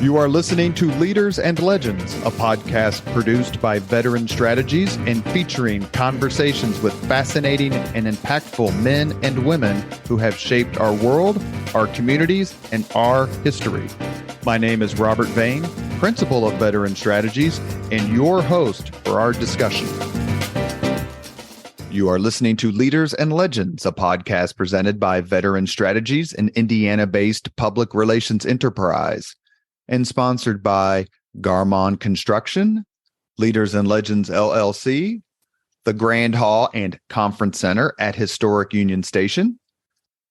You are listening to Leaders and Legends, a podcast produced by Veteran Strategies and featuring conversations with fascinating and impactful men and women who have shaped our world, our communities, and our history. My name is Robert Vane, Principal of Veteran Strategies, and your host for our discussion. You are listening to Leaders and Legends, a podcast presented by Veteran Strategies, an Indiana-based public relations enterprise, and sponsored by Garmon Construction, Leaders and Legends LLC, the Grand Hall and Conference Center at Historic Union Station,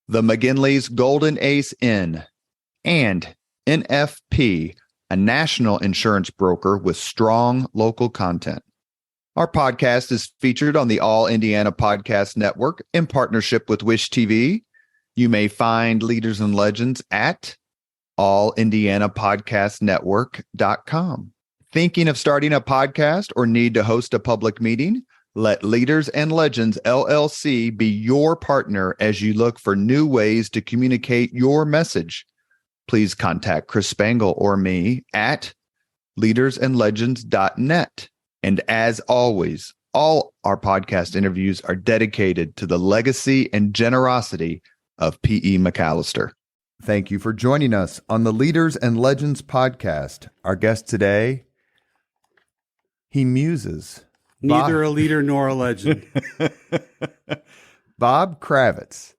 the McGinley's Golden Ace Inn, and NFP, a national insurance broker with strong local content. Our podcast is featured on the All Indiana Podcast Network in partnership with Wish TV. You may find Leaders and Legends at allindianapodcastnetwork.com. Thinking of starting a podcast or need to host a public meeting? Let Leaders and Legends LLC be your partner as you look for new ways to communicate your message. Please contact Chris Spangle or me at leadersandlegends.net. And as always, all our podcast interviews are dedicated to the legacy and generosity of P.E. McAllister. Thank you for joining us on the Leaders and Legends podcast. Our guest today, he muses. Neither a leader nor a legend. Bob Kravitz.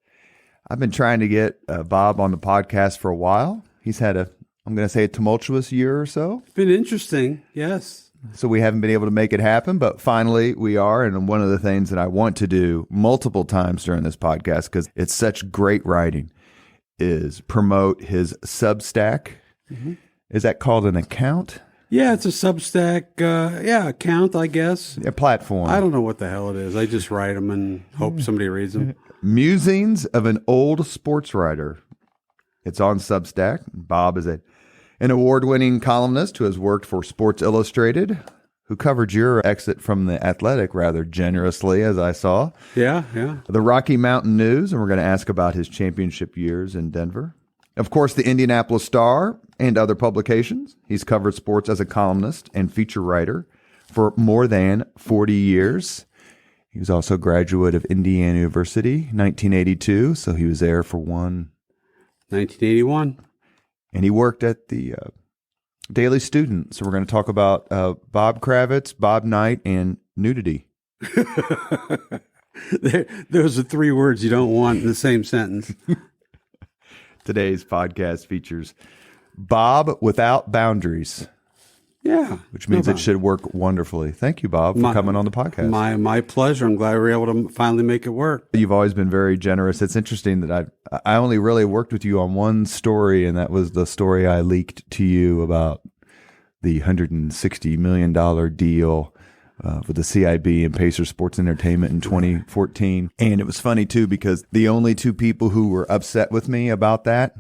I've been trying to get Bob on the podcast for a while. He's had a tumultuous year or so. It's been interesting, yes. So we haven't been able to make it happen, but finally we are. And one of the things that I want to do multiple times during this podcast, because it's such great writing, is promote his Substack. Mm-hmm. Is that called an account? Yeah, it's a Substack, account, I guess. A platform. I don't know what the hell it is. I just write them and hope somebody reads them. Musings of an Old Sports Writer. It's on Substack. Bob is an award-winning columnist who has worked for Sports Illustrated, who covered your exit from the Athletic rather generously, as I saw. Yeah. The Rocky Mountain News, and we're going to ask about his championship years in Denver. Of course, the Indianapolis Star and other publications. He's covered sports as a columnist and feature writer for more than 40 years. He was also a graduate of Indiana University, 1982, so he was there for 1981. And he worked at the Daily Student. So we're going to talk about Bob Kravitz, Bob Knight, and nudity. Those are three words you don't want in the same sentence. Today's podcast features Bob without boundaries. Yeah. Which means it should work wonderfully. Thank you, Bob, for coming on the podcast. My pleasure. I'm glad we were able to finally make it work. You've always been very generous. It's interesting that I only really worked with you on one story, and that was the story I leaked to you about the $160 million deal with the CIB and Pacer Sports Entertainment in 2014. And it was funny, too, because the only two people who were upset with me about that,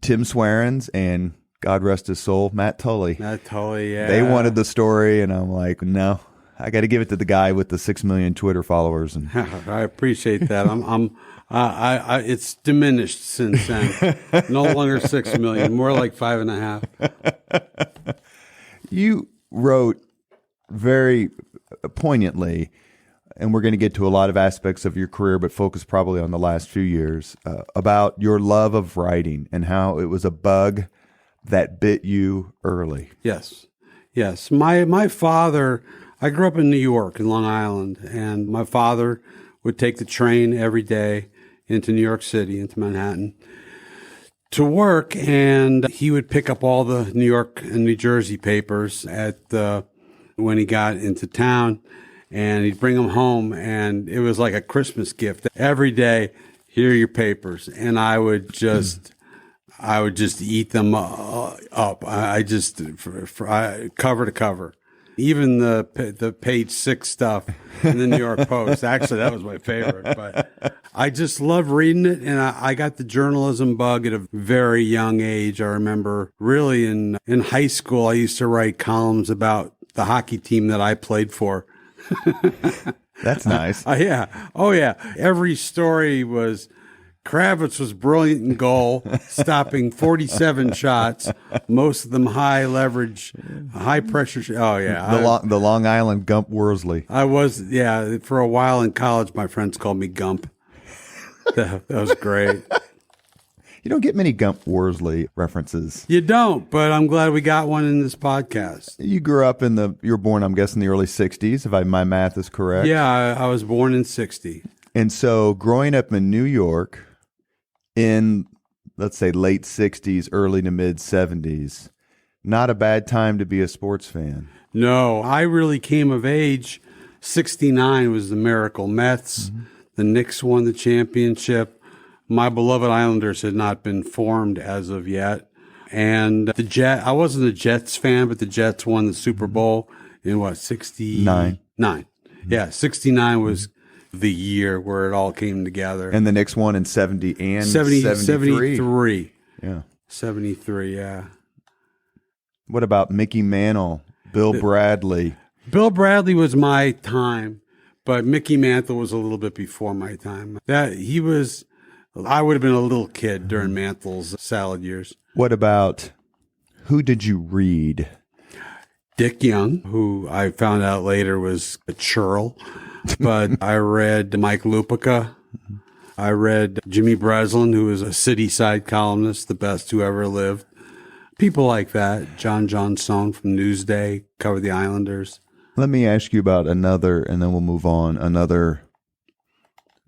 Tim Swearens and, God rest his soul, Matt Tully. Matt Tully, yeah. They wanted the story, and I'm like, no, I got to give it to the guy with the 6 million Twitter followers. And I appreciate that. It's diminished since then. No longer 6 million, more like 5.5. You wrote very poignantly, and we're going to get to a lot of aspects of your career, but focus probably on the last few years, about your love of writing and how it was a bug that bit you early. Yes. My father, I grew up in New York, in Long Island, and my father would take the train every day into New York City, into Manhattan, to work, and he would pick up all the New York and New Jersey papers when he got into town, and he'd bring them home, and it was like a Christmas gift. Every day, here are your papers, and I would just eat them up. I just cover to cover. Even the page 6 stuff in the New York Post. Actually, that was my favorite. But I just love reading it, and I got the journalism bug at a very young age. I remember really in high school, I used to write columns about the hockey team that I played for. That's nice. Yeah. Oh, yeah. Every story was Kravitz was brilliant in goal, stopping 47 shots, most of them high leverage, high pressure. Oh, yeah. The Long Island Gump Worsley. I was, for a while in college, my friends called me Gump. That was great. You don't get many Gump Worsley references. You don't, but I'm glad we got one in this podcast. You grew up you were born, I'm guessing, in the early 60s, if my math is correct. Yeah, I was born in 60. And so growing up in New York in, let's say, late 60s, early to mid 70s, not a bad time to be a sports fan. No, I really came of age. 69 was the Miracle Mets. Mm-hmm. The Knicks won the championship. My beloved Islanders had not been formed as of yet. And I wasn't a Jets fan, but the Jets won the Super Bowl in 69? Yeah, 69 was the year where it all came together. And the Knicks won in 70 and 73. 73. Yeah. 73, yeah. What about Mickey Mantle, Bill Bradley? Bill Bradley was my time, but Mickey Mantle was a little bit before my time. I would have been a little kid during Mantle's salad years. What about, who did you read? Dick Young, who I found out later was a churl. But I read Mike Lupica. I read Jimmy Breslin, who was a city side columnist, the best who ever lived. People like that. John Johnstone from Newsday, covered the Islanders. Let me ask you about another, and then we'll move on. Another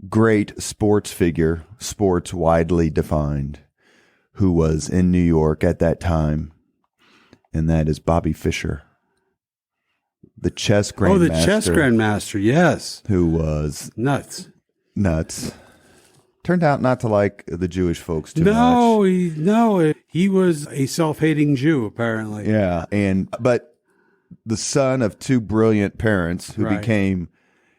great sports figure, sports widely defined, who was in New York at that time, and that is Bobby Fischer. The chess grandmaster. Oh, the chess grandmaster, yes. Who was nuts. Turned out not to like the Jewish folks too much. He was a self-hating Jew, apparently. Yeah, but the son of two brilliant parents who became,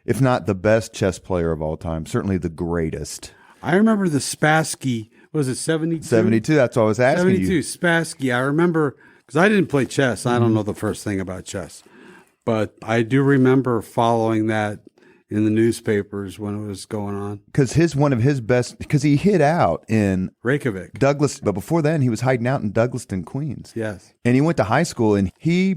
if not the best chess player of all time, certainly the greatest. I remember the Spassky, was it 72? 72, that's what I was asking 72, you. Spassky. I remember, because I didn't play chess. I don't know the first thing about chess. But I do remember following that in the newspapers when it was going on. Because one of his best, because he hid out in Reykjavik, Douglas, but before then he was hiding out in Douglaston, Queens. Yes. And he went to high school, and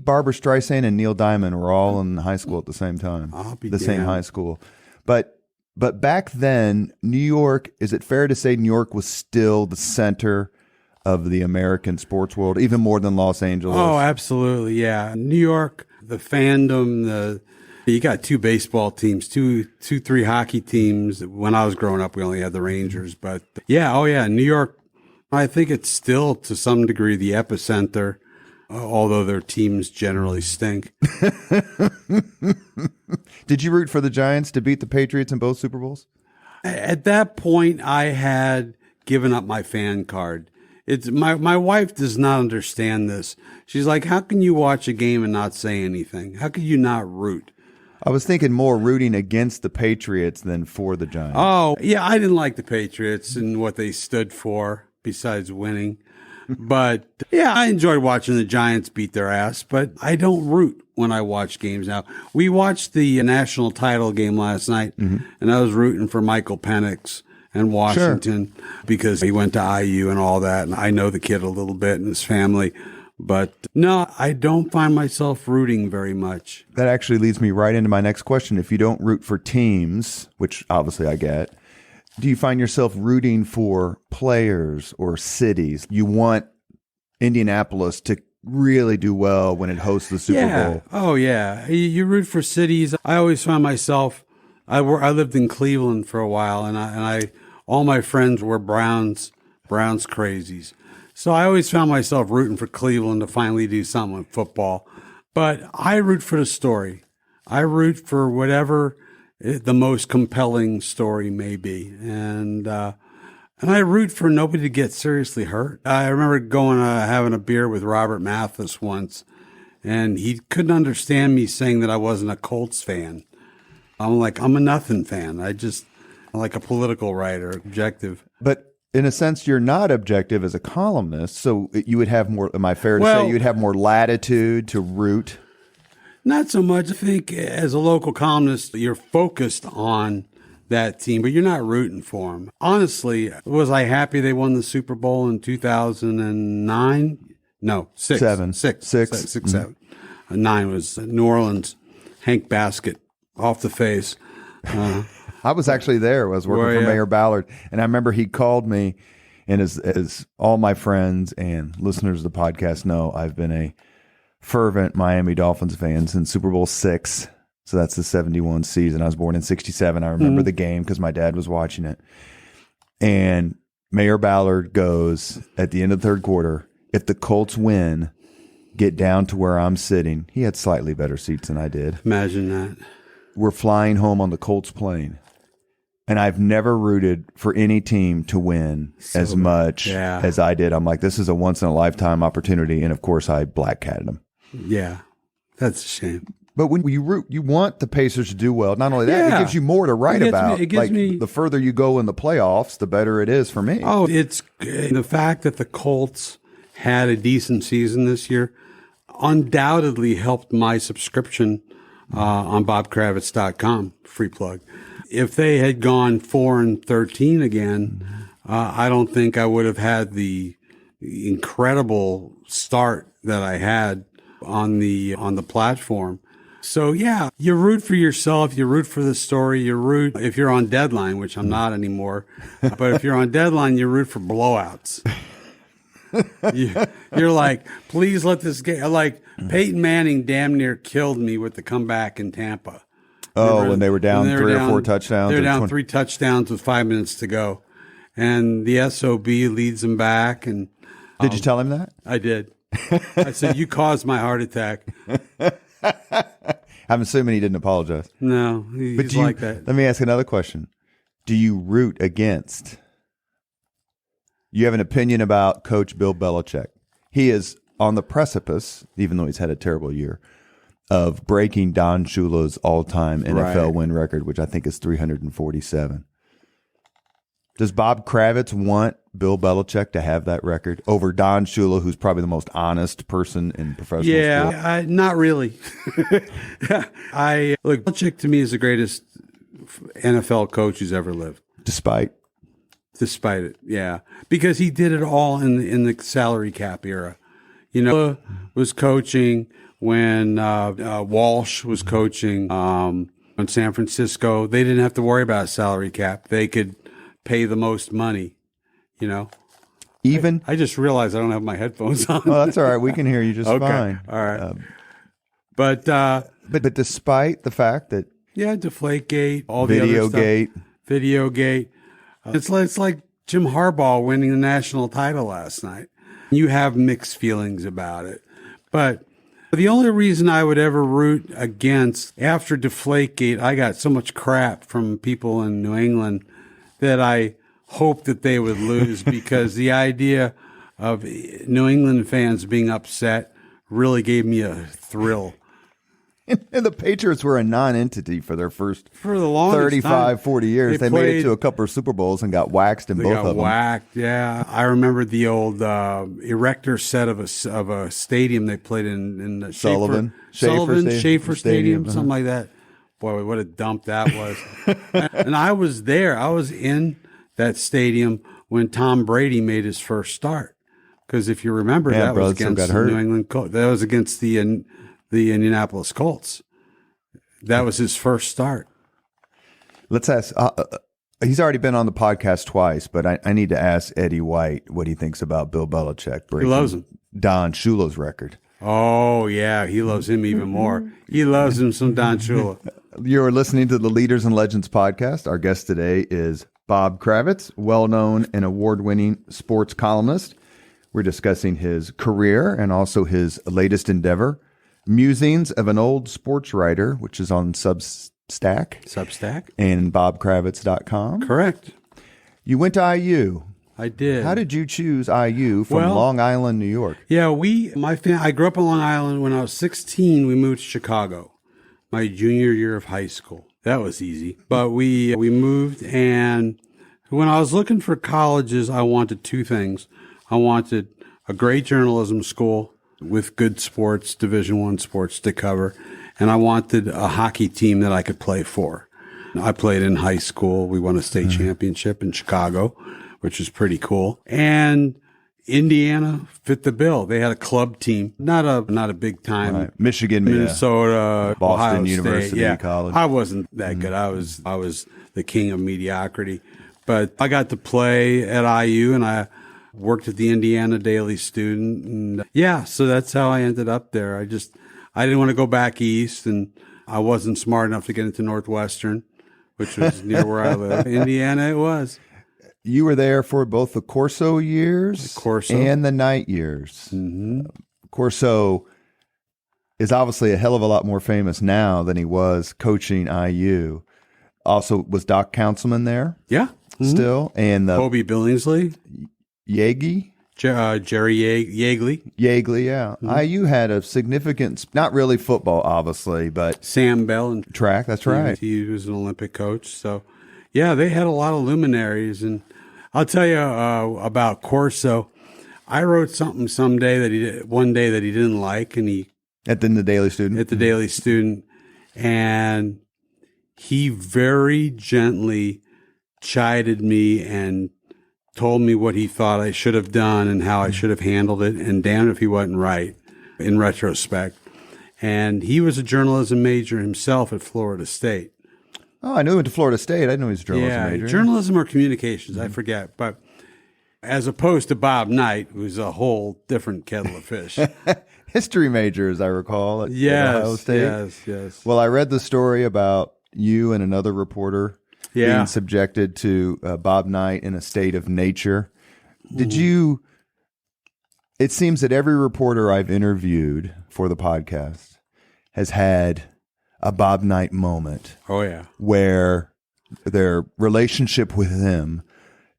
Barbara Streisand, and Neil Diamond were all in high school at the same time. Same high school. But back then, New York, is it fair to say New York was still the center of the American sports world, even more than Los Angeles? Oh, absolutely, yeah. New York, the fandom, you got two baseball teams, three hockey teams. When I was growing up, we only had the Rangers. But New York, I think it's still to some degree the epicenter, although their teams generally stink. Did you root for the Giants to beat the Patriots in both Super Bowls? At that point, I had given up my fan card. It's my wife does not understand this. She's like, how can you watch a game and not say anything? How could you not root? I was thinking more rooting against the Patriots than for the Giants. Oh, yeah, I didn't like the Patriots and what they stood for besides winning. But, yeah, I enjoyed watching the Giants beat their ass, but I don't root when I watch games now. We watched the national title game last night, and I was rooting for Michael Penix and Washington because he went to IU and all that, and I know the kid a little bit and his family. But no, I don't find myself rooting very much. That actually leads me right into my next question. If you don't root for teams, which obviously I get, do you find yourself rooting for players or cities? You want Indianapolis to really do well when it hosts the Super Bowl. Oh, yeah. You root for cities. I always found myself, I lived in Cleveland for a while, and I all my friends were Browns crazies. So I always found myself rooting for Cleveland to finally do something with football. But I root for the story. I root for whatever the most compelling story may be. And I root for nobody to get seriously hurt. I remember going having a beer with Robert Mathis once, and he couldn't understand me saying that I wasn't a Colts fan. I'm like, I'm a nothing fan. I'm like a political writer, objective. But in a sense, you're not objective as a columnist, so you would have more, am I fair to say, you'd have more latitude to root? Not so much. I think as a local columnist, you're focused on that team, but you're not rooting for them. Honestly, was I happy they won the Super Bowl in 2009? No, six. Seven. Six, Mm-hmm. 7. 9 was New Orleans, Hank Basket off the face. I was actually there. I was working for Mayor Ballard, and I remember he called me, and as all my friends and listeners of the podcast know, I've been a fervent Miami Dolphins fan since Super Bowl VI. So that's the 71 season. I was born in 67. I remember the game because my dad was watching it. And Mayor Ballard goes at the end of the third quarter, if the Colts win, get down to where I'm sitting. He had slightly better seats than I did. Imagine that. We're flying home on the Colts plane. And I've never rooted for any team to win as much as I did. I'm like, this is a once-in-a-lifetime opportunity. And, of course, I black-catted them. Yeah, that's a shame. But when you root, you want the Pacers to do well. Not only that, it gives you more to write about. The further you go in the playoffs, the better it is for me. Oh, it's the fact that the Colts had a decent season this year undoubtedly helped my subscription on bobkravitz.com, free plug. If they had gone 4-13 again, I don't think I would have had the incredible start that I had on the platform. So yeah, you root for yourself, you root for the story, you root if you're on Deadline, which I'm not anymore. But if you're on Deadline, you root for blowouts. You're like, please let this game. Like Peyton Manning damn near killed me with the comeback in Tampa. When they were down 3 or 4 touchdowns. They were down 3 touchdowns with 5 minutes to go, and the SOB leads them back. And did you tell him that? I did. I said, "You caused my heart attack." I'm assuming he didn't apologize. No, he's like that. Let me ask another question. Do you root against? You have an opinion about Coach Bill Belichick. He is on the precipice, even though he's had a terrible year, of breaking Don Shula's all-time NFL win record, which I think is 347. Does Bob Kravitz want Bill Belichick to have that record over Don Shula, who's probably the most honest person in professional sport? Yeah, not really. Look, Belichick to me is the greatest NFL coach who's ever lived. Despite it, yeah, because he did it all in the salary cap era. Was coaching when Walsh was coaching in San Francisco. They didn't have to worry about salary cap. They could pay the most money, Even I just realized I don't have my headphones on. Oh, that's all right. We can hear you just fine. All right. But despite the fact that Deflategate, all the other stuff. Videogate. It's like Jim Harbaugh winning the national title last night. You have mixed feelings about it. But the only reason I would ever root against, after Deflategate, I got so much crap from people in New England that I hoped that they would lose because the idea of New England fans being upset really gave me a thrill. And the Patriots were a non-entity for their first for the longest 35, 40 years. They made it to a couple of Super Bowls and got waxed in both of them. Whacked, yeah. I remember the old erector set of a stadium they played in the Schaefer Stadium, something like that. Boy, what a dump that was. And I was there. I was in that stadium when Tom Brady made his first start. Because if you remember, that was against the New England Colts. That was against the Indianapolis Colts. That was his first start. Let's ask. He's already been on the podcast twice, but I need to ask Eddie White what he thinks about Bill Belichick breaking He loves him. Don Shula's record. Oh, yeah. He loves him even more. He loves him some Don Shula. You're listening to the Leaders and Legends podcast. Our guest today is Bob Kravitz, well-known and award-winning sports columnist. We're discussing his career and also his latest endeavor, Musings of an Old Sports Writer, which is on Substack. And bobkravitz.com. Correct. You went to IU. I did. How did you choose IU from Long Island, New York? Yeah, I grew up on Long Island. When I was 16, we moved to Chicago, my junior year of high school. That was easy. But we moved, and when I was looking for colleges, I wanted two things. I wanted a great journalism school with good sports, Division I sports to cover, and I wanted a hockey team that I could play for. I played in high school. We won a state championship in Chicago, which was pretty cool. And Indiana fit the bill. They had a club team, not a big time. Right. Michigan, Minnesota, Boston Ohio University State. College. I wasn't that good. I was the king of mediocrity. But I got to play at IU, and I worked at the Indiana Daily Student. And so that's how I ended up there. I didn't want to go back east, and I wasn't smart enough to get into Northwestern, which was near where I live. Indiana it was. You were there for both the Corso years and the Knight years. Mm-hmm. Corso is obviously a hell of a lot more famous now than he was coaching IU. Also, was Doc Councilman there? Yeah. Still? And Kobe Billingsley? Yagi? Jerry Yeagley. Yeagley, yeah. IU had a significant, not really football, obviously, but Sam Bell and track, that's right. He was an Olympic coach. So, yeah, they had a lot of luminaries. And I'll tell you about Corso. I wrote something one day that he didn't like, and At the Daily Student? At the Daily Student. And he very gently chided me and told me what he thought I should have done and how I should have handled it, and damn if he wasn't right in retrospect. And he was a journalism major himself at Florida State. Oh, I knew he went to Florida State. I didn't know he was a journalism major. Journalism or communications, I forget. But as opposed to Bob Knight, who's a whole different kettle of fish. History major, as I recall, at Ohio State. Yes. Well, I read the story about you and another reporter being subjected to Bob Knight in a state of nature. Did you? It seems that every reporter I've interviewed for the podcast has had a Bob Knight moment. Oh, yeah. Where their relationship with him,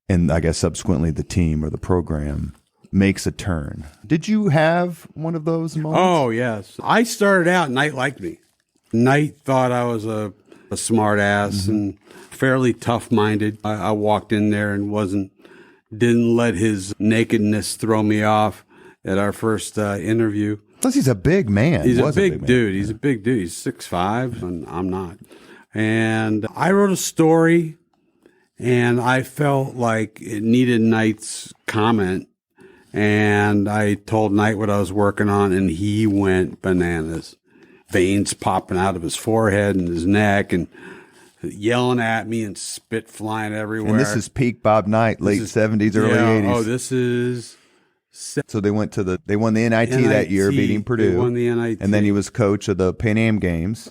and I guess subsequently the team or the program, makes a turn. Did you have one of those moments? Oh, yes. I started out, Knight liked me. Knight thought I was a smart ass and fairly tough-minded. I walked in there and didn't let his nakedness throw me off at our first interview. Plus, he's a big man. He's a big dude. He's a big dude. He's 6'5", and I'm not. And I wrote a story, and I felt like it needed Knight's comment. And I told Knight what I was working on, and he went bananas. Veins popping out of his forehead and his neck, and yelling at me and spit flying everywhere. And this is peak Bob Knight, late 70s, early 80s. Oh, this is... So they won the NIT that year, beating Purdue. They won the NIT. And then he was coach of the Pan Am Games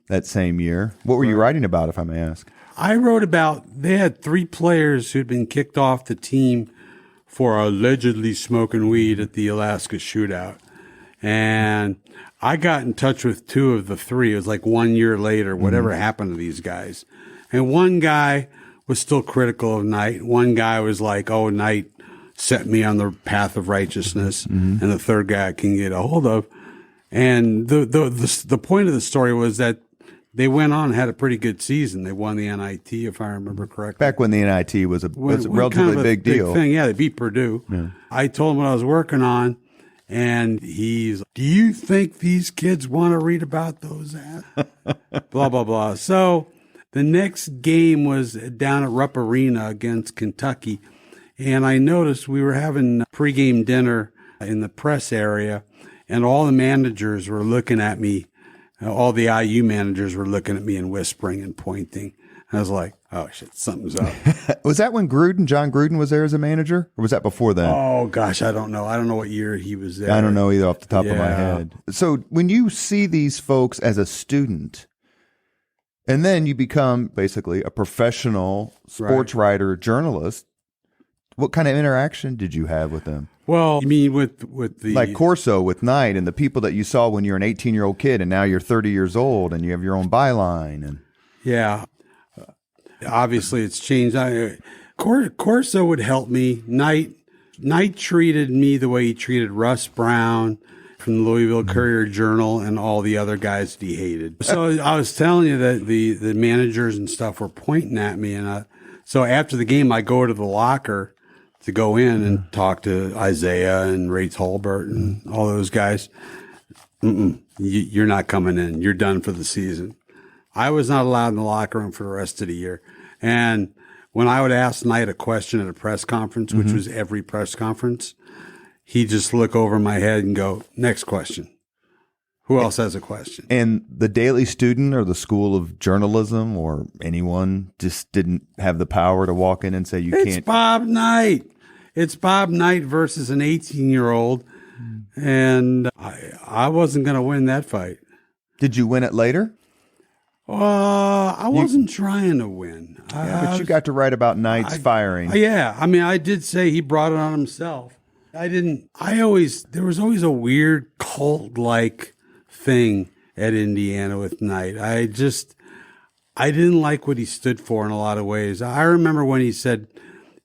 that same year. What were you writing about, if I may ask? I wrote about, they had 3 players who'd been kicked off the team for allegedly smoking weed at the Alaska shootout. And I got in touch with 2 of the 3. It was like 1 year later, whatever happened to these guys. And one guy was still critical of Knight. One guy was like, oh, Knight set me on the path of righteousness. And the third guy I can get a hold of. And the point of the story was that they went on and had a pretty good season. They won the NIT, if I remember correctly. Back when the NIT was a relatively kind of big deal. Thing. Yeah, they beat Purdue. Yeah. I told him what I was working on, and he's like, do you think these kids want to read about those ads? Blah, blah, blah. So the next game was down at Rupp Arena against Kentucky, and I noticed we were having pregame dinner in the press area, and all the managers were looking at me. All the IU managers were looking at me and whispering and pointing. And I was like, oh, shit, something's up. Was that when John Gruden was there as a manager? Or was that before then? Oh, gosh, I don't know. I don't know what year he was there. I don't know either off the top of my head. So when you see these folks as a student, and then you become basically a professional sports writer, journalist, what kind of interaction did you have with them? Well, you mean with the... Like Corso with Knight and the people that you saw when you were an 18-year-old kid and now you're 30 years old and you have your own byline. And yeah. Obviously, it's changed. Corso would help me. Knight treated me the way he treated Russ Brown from the Louisville Courier-Journal and all the other guys that he hated. So I was telling you that the managers and stuff were pointing at me. And so after the game, I go to the locker to go in and talk to Isaiah and Ray Tolbert and all those guys. You're not coming in. You're done for the season. I was not allowed in the locker room for the rest of the year. And when I would ask Knight a question at a press conference, which was every press conference, he'd just look over my head and go, next question. Who else has a question? And the Daily Student or the School of Journalism or anyone just didn't have the power to walk in and say, you can't. It's Bob Knight. It's Bob Knight versus an 18-year-old. And I wasn't going to win that fight. Did you win it later? I wasn't trying to win. But you got to write about Knight's firing. Yeah. I mean, I did say he brought it on himself. There was always a weird cult-like thing at Indiana with Knight. I didn't like what he stood for in a lot of ways. I remember when he said,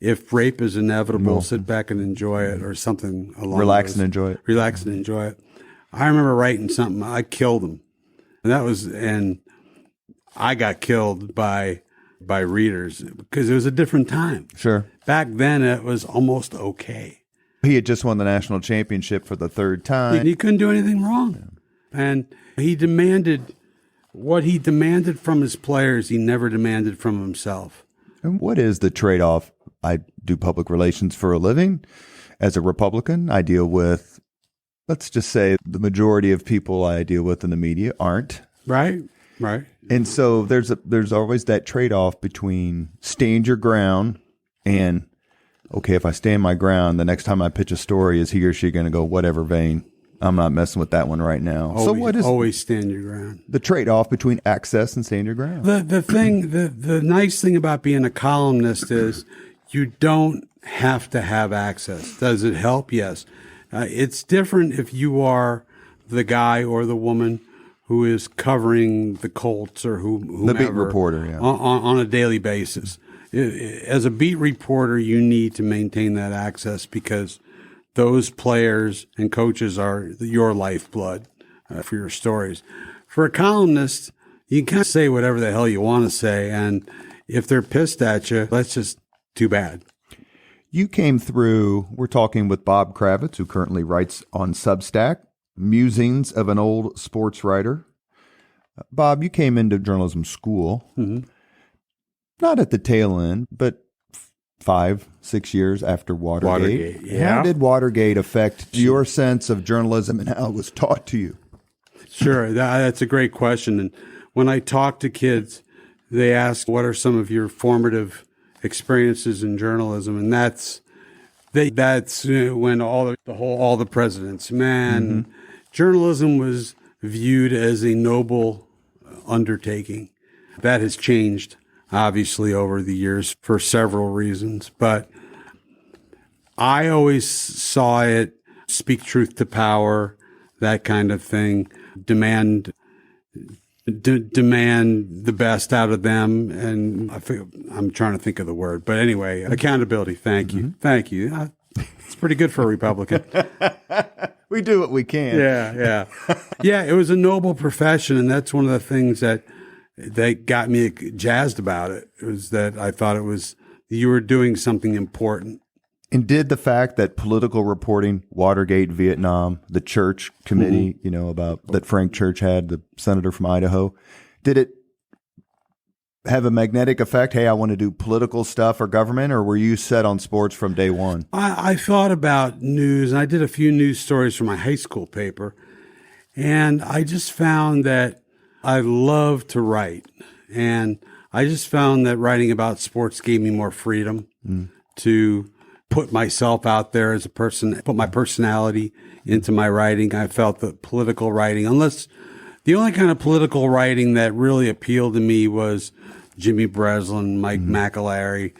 if rape is inevitable, sit back and enjoy it, or something along Relax and enjoy it. Relax and enjoy it. I remember writing something. I killed him. And I got killed by readers because it was a different time. Sure. Back then, it was almost okay. He had just won the national championship for the third time. He couldn't do anything wrong. And he demanded what he demanded from his players, he never demanded from himself. And what is the trade-off? I do public relations for a living. As a Republican, I deal with, let's just say, the majority of people I deal with in the media aren't. Right. And so there's always that trade-off between stand your ground and, okay, if I stand my ground, the next time I pitch a story, is he or she going to go, whatever vein? I'm not messing with that one right now. Always stand your ground. The trade-off between access and stand your ground? The nice thing about being a columnist is you don't have to have access. Does it help? Yes. It's different if you are the guy or the woman who is covering the Colts or whomever. The beat reporter, yeah. On a daily basis. As a beat reporter, you need to maintain that access because those players and coaches are your lifeblood for your stories. For a columnist, you can kind of say whatever the hell you want to say, and if they're pissed at you, that's just too bad. You came through, we're talking with Bob Kravitz, who currently writes on Substack, Musings of an Old Sports Writer. Bob, you came into journalism school, not at the tail end, but 5-6 years after Watergate. Yeah. How did Watergate affect your sense of journalism and how it was taught to you? Sure, that's a great question. And when I talk to kids, they ask, what are some of your formative experiences in journalism? And that's when all the presidents, man, journalism was viewed as a noble undertaking. That has changed, obviously, over the years for several reasons. But I always saw it, speak truth to power, that kind of thing, demand the best out of them. And I'm trying to think of the word. But anyway, accountability. Thank you. Thank you. It's pretty good for a Republican. We do what we can. Yeah. Yeah, it was a noble profession. And that's one of the things that got me jazzed about it. It was that I thought you were doing something important. And did the fact that political reporting, Watergate, Vietnam, the Church Committee, about that Frank Church had, the senator from Idaho, did it have a magnetic effect? Hey, I want to do political stuff or government, or were you set on sports from day one? I thought about news, and I did a few news stories for my high school paper, and I just found that I love to write, and I just found that writing about sports gave me more freedom to put myself out there as a person, put my personality into my writing. I felt that political writing, the only kind of political writing that really appealed to me was Jimmy Breslin, Mike McAlery,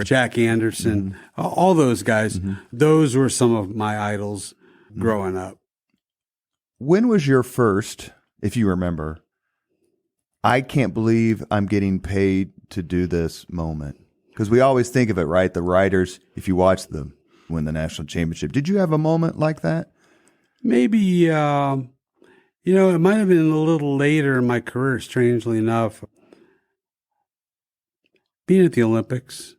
Jack Anderson, all those guys. Those were some of my idols growing up. When was your first, if you remember, I can't believe I'm getting paid to do this moment? Because we always think of it, right? The writers, if you watch them win the national championship. Did you have a moment like that? Maybe, it might have been a little later in my career, strangely enough. Being at the Olympics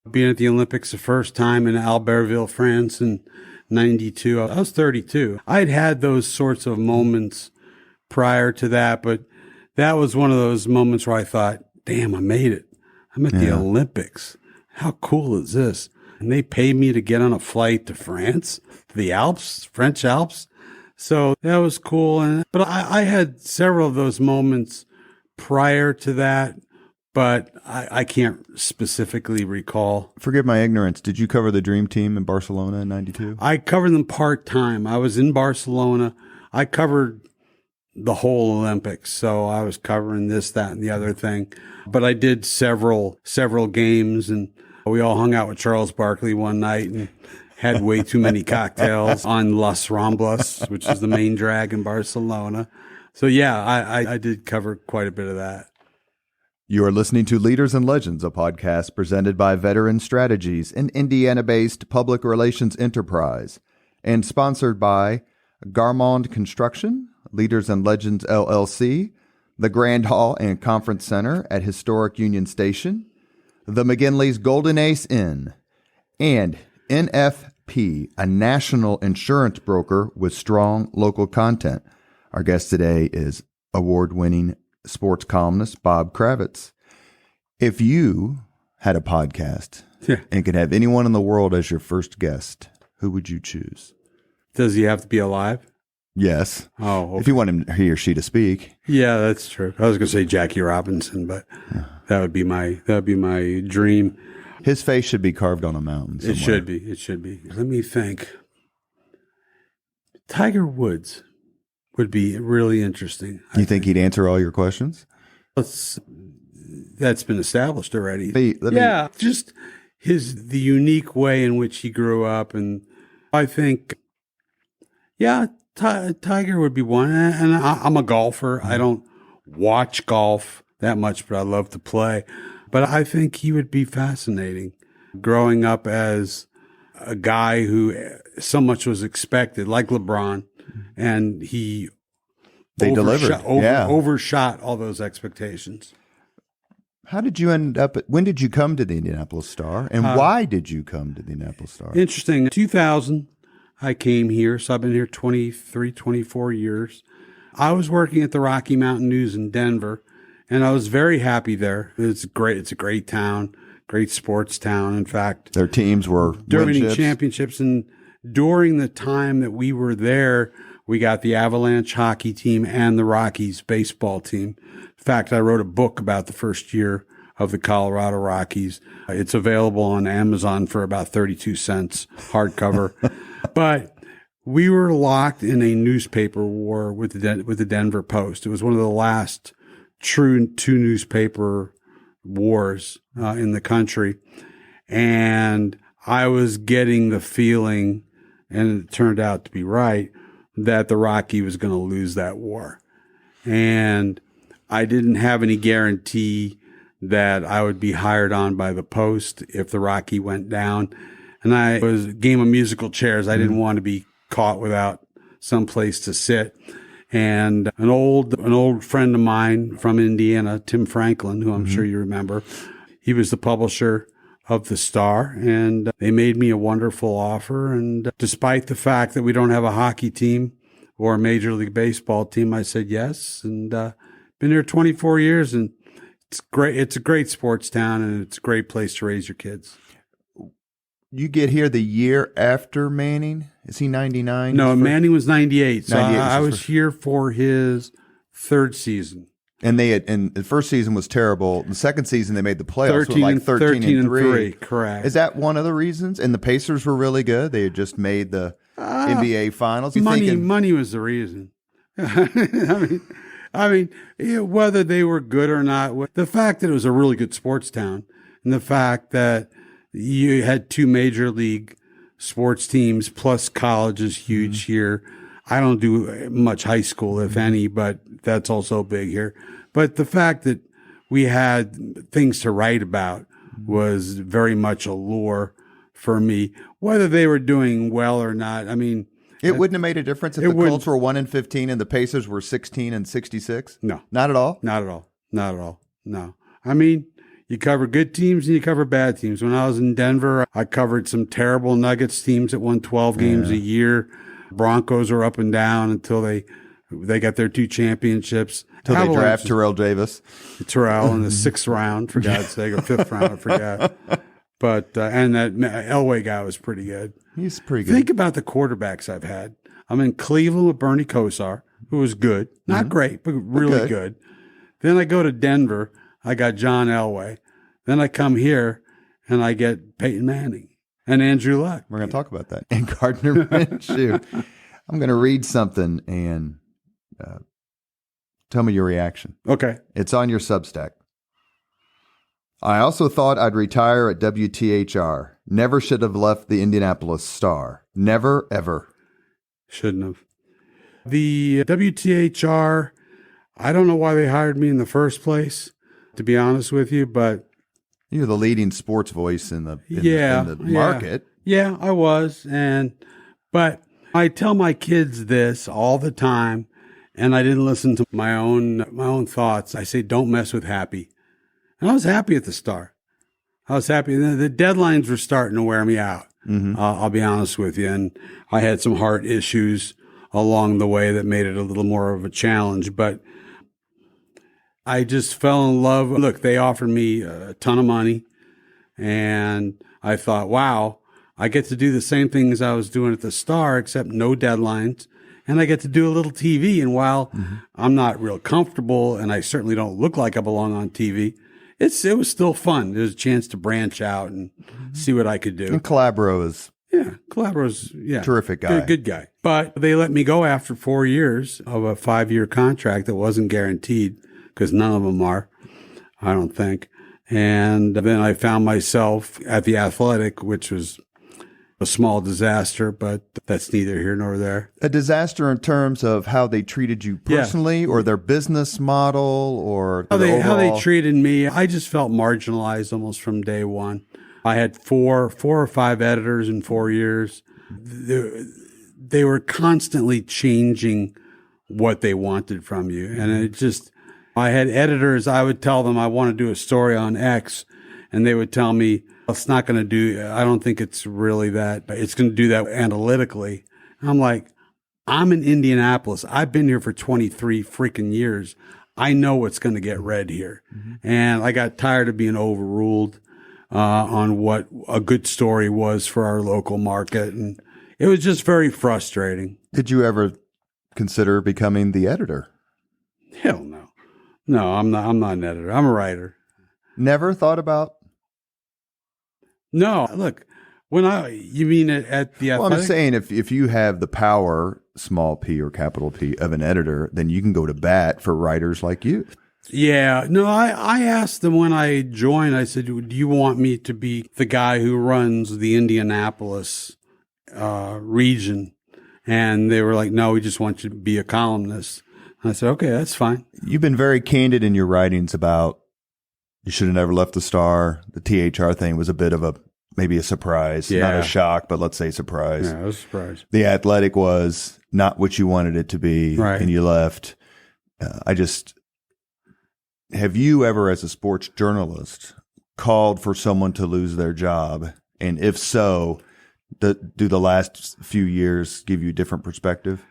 the first time in Albertville, France in 92. I was 32. I'd had those sorts of moments prior to that, but that was one of those moments where I thought, damn, I made it. I'm at the Olympics. How cool is this? And they paid me to get on a flight to France, to the Alps, French Alps. So that was cool. But I had several of those moments prior to that, but I can't specifically recall. Forgive my ignorance. Did you cover the Dream Team in Barcelona in 92? I covered them part-time. I was in Barcelona. I covered the whole Olympics. So I was covering this, that, and the other thing. But I did several games, and we all hung out with Charles Barkley one night and had way too many cocktails on Las Ramblas, which is the main drag in Barcelona. So yeah, I did cover quite a bit of that. You are listening to Leaders and Legends, a podcast presented by Veteran Strategies, an Indiana-based public relations enterprise, and sponsored by Garmond Construction, Leaders and Legends LLC, the Grand Hall and Conference Center at Historic Union Station, the McGinley's Golden Ace Inn, and NFP, a national insurance broker with strong local content. Our guest today is award-winning sports columnist Bob Kravitz. If you had a podcast and could have anyone in the world as your first guest, who would you choose? Does he have to be alive? Yes. Oh, okay. If you want him, he or she to speak. Yeah, that's true. I was going to say Jackie Robinson, but that would be my dream. His face should be carved on a mountain somewhere. It should be. Let me think. Tiger Woods would be really interesting. You think he'd answer all your questions? That's been established already. Just the unique way in which he grew up, and I think, Tiger would be one. And I'm a golfer. I don't watch golf that much, but I love to play. But I think he would be fascinating. Growing up as a guy who so much was expected, like LeBron, and they overshot all those expectations. How did you end up? When did you come to the Indianapolis Star, and why did you come to the Indianapolis Star? Interesting. 2000, I came here, so I've been here 23, 24 years. I was working at the Rocky Mountain News in Denver, and I was very happy there. It's great. It's a great town, great sports town. In fact, their teams were winning championships, and during the time that we were there, we got the Avalanche hockey team and the Rockies baseball team. In fact, I wrote a book about the first year of the Colorado Rockies. It's available on Amazon for about 32 cents hardcover. But we were locked in a newspaper war with the Denver Post. It was one of the last true two newspaper wars in the country. And I was getting the feeling, and it turned out to be right, that the Rocky was going to lose that war. And I didn't have any guarantee that I would be hired on by the Post if the Rocky went down. And I was a game of musical chairs. I didn't want to be caught without some place to sit. And an old friend of mine from Indiana, Tim Franklin, who I'm sure you remember, he was the publisher of the Star, and they made me a wonderful offer. And despite the fact that we don't have a hockey team or a Major League Baseball team, I said yes, and been here 24 years, and it's great. It's a great sports town, and it's a great place to raise your kids. You get here the year after Manning? Is he 99? No, Manning was 98. So I was here for his third season. And the first season was terrible. The second season they made the playoffs 13 and 3. Correct. Is that one of the reasons? And the Pacers were really good. They had just made the NBA Finals. Money was the reason. I mean, whether they were good or not, the fact that it was a really good sports town, and the fact that you had two major league sports teams plus college is huge here. I don't do much high school, if any, but that's also big here. But the fact that we had things to write about was very much a lure for me. Whether they were doing well or not, I mean, it wouldn't have made a difference if the Colts were 1-15 and the Pacers were 16-66. No, not at all. Not at all. Not at all. No, I mean, you cover good teams and you cover bad teams. When I was in Denver, I covered some terrible Nuggets teams that won 12 games a year. Broncos were up and down until they They got their 2 championships. Till they Avalanche draft Terrell Davis. Terrell in the 6th round, for God's sake, or 5th round, I forgot. But, and that Elway guy was pretty good. He's pretty good. Think about the quarterbacks I've had. I'm in Cleveland with Bernie Kosar, who was good. Not great, but really good. Then I go to Denver. I got John Elway. Then I come here and I get Peyton Manning and Andrew Luck. We're going to talk about that. And Gardner Minshew. I'm going to read something and tell me your reaction. Okay. It's on your Substack. I also thought I'd retire at WTHR. Never should have left the Indianapolis Star. Never, ever. Shouldn't have. The WTHR, I don't know why they hired me in the first place, to be honest with you, but you're the leading sports voice in the market. Yeah, I was. But I tell my kids this all the time, and I didn't listen to my own thoughts. I say, don't mess with happy. And I was happy at the Star. I was happy. The deadlines were starting to wear me out. I'll be honest with you. And I had some heart issues along the way that made it a little more of a challenge. But I just fell in love. Look, they offered me a ton of money. And I thought, wow, I get to do the same things I was doing at the Star, except no deadlines. And I get to do a little TV. And while I'm not real comfortable, and I certainly don't look like I belong on TV, it was still fun. There was a chance to branch out and see what I could do. And Calabro's terrific guy. Good guy. But they let me go after 4 years of a 5-year contract that wasn't guaranteed, because none of them are, I don't think. And then I found myself at the Athletic, which was a small disaster, but that's neither here nor there. A disaster in terms of how they treated you personally, or their business model, or how they treated me. I just felt marginalized almost from day one. I had four or five editors in 4 years. They were constantly changing what they wanted from you. And I had editors, I would tell them I want to do a story on X, and they would tell me, it's not going to do, I don't think it's really that, it's going to do that analytically. And I'm like, I'm in Indianapolis. I've been here for 23 freaking years. I know what's going to get read here. And I got tired of being overruled on what a good story was for our local market. And it was just very frustrating. Did you ever consider becoming the editor? Hell no. No, I'm not an editor. I'm a writer. Never thought about? No, look, you mean at the Athletic? Well, I'm saying if you have the power, small p or capital P, of an editor, then you can go to bat for writers like you. Yeah. No, I asked them when I joined, I said, do you want me to be the guy who runs the Indianapolis region? And they were like, no, we just want you to be a columnist. And I said, okay, that's fine. You've been very candid in your writings about you should have never left the Star. The THR thing was a bit of maybe a surprise, not a shock, but let's say surprise. Yeah, it was a surprise. The Athletic was not what you wanted it to be, right, and you left. Have you ever, as a sports journalist, called for someone to lose their job? And if so, do the last few years give you a different perspective?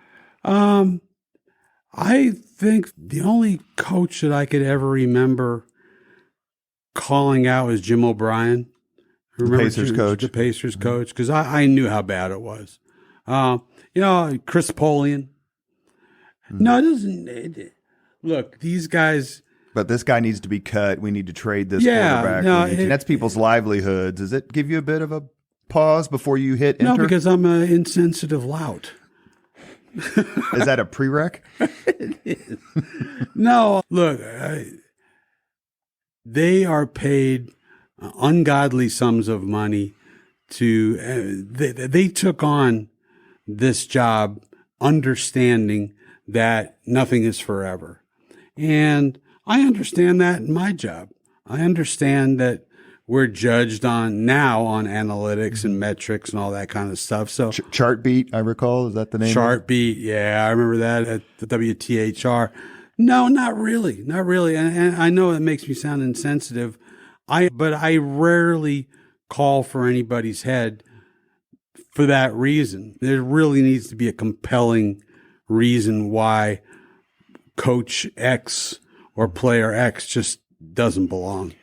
I think the only coach that I could ever remember calling out was Jim O'Brien. The Pacers coach. The Pacers coach, because I knew how bad it was. Chris Polian. No, it doesn't. Look, these guys. But this guy needs to be cut. We need to trade this quarterback. No, that's people's livelihoods. Does it give you a bit of a pause before you hit enter? No, because I'm an insensitive lout. Is that a prereq? It is. No, look, they are paid ungodly sums of money to. They took on this job understanding that nothing is forever, and I understand that in my job. I understand that we're judged on analytics and metrics and all that kind of stuff. So Chartbeat, I recall, is that the name? Chartbeat, yeah, I remember that at the WTHR. No, not really, not really. And I know it makes me sound insensitive. But I rarely call for anybody's head for that reason. There really needs to be a compelling reason why Coach X or player X just doesn't belong.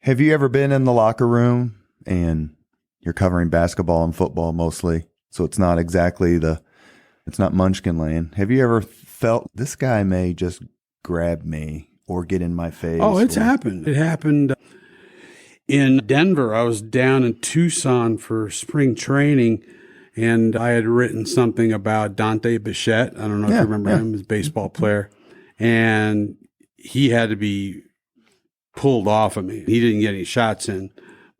Have you ever been in the locker room and you're covering basketball and football mostly, so it's not exactly it's not Munchkin land. Have you ever felt this guy may just grab me or get in my face? Oh, it's happened. It happened in Denver. I was down in Tucson for spring training, and I had written something about Dante Bichette. I don't know if you remember him, as a baseball player. And he had to be pulled off of me. He didn't get any shots in,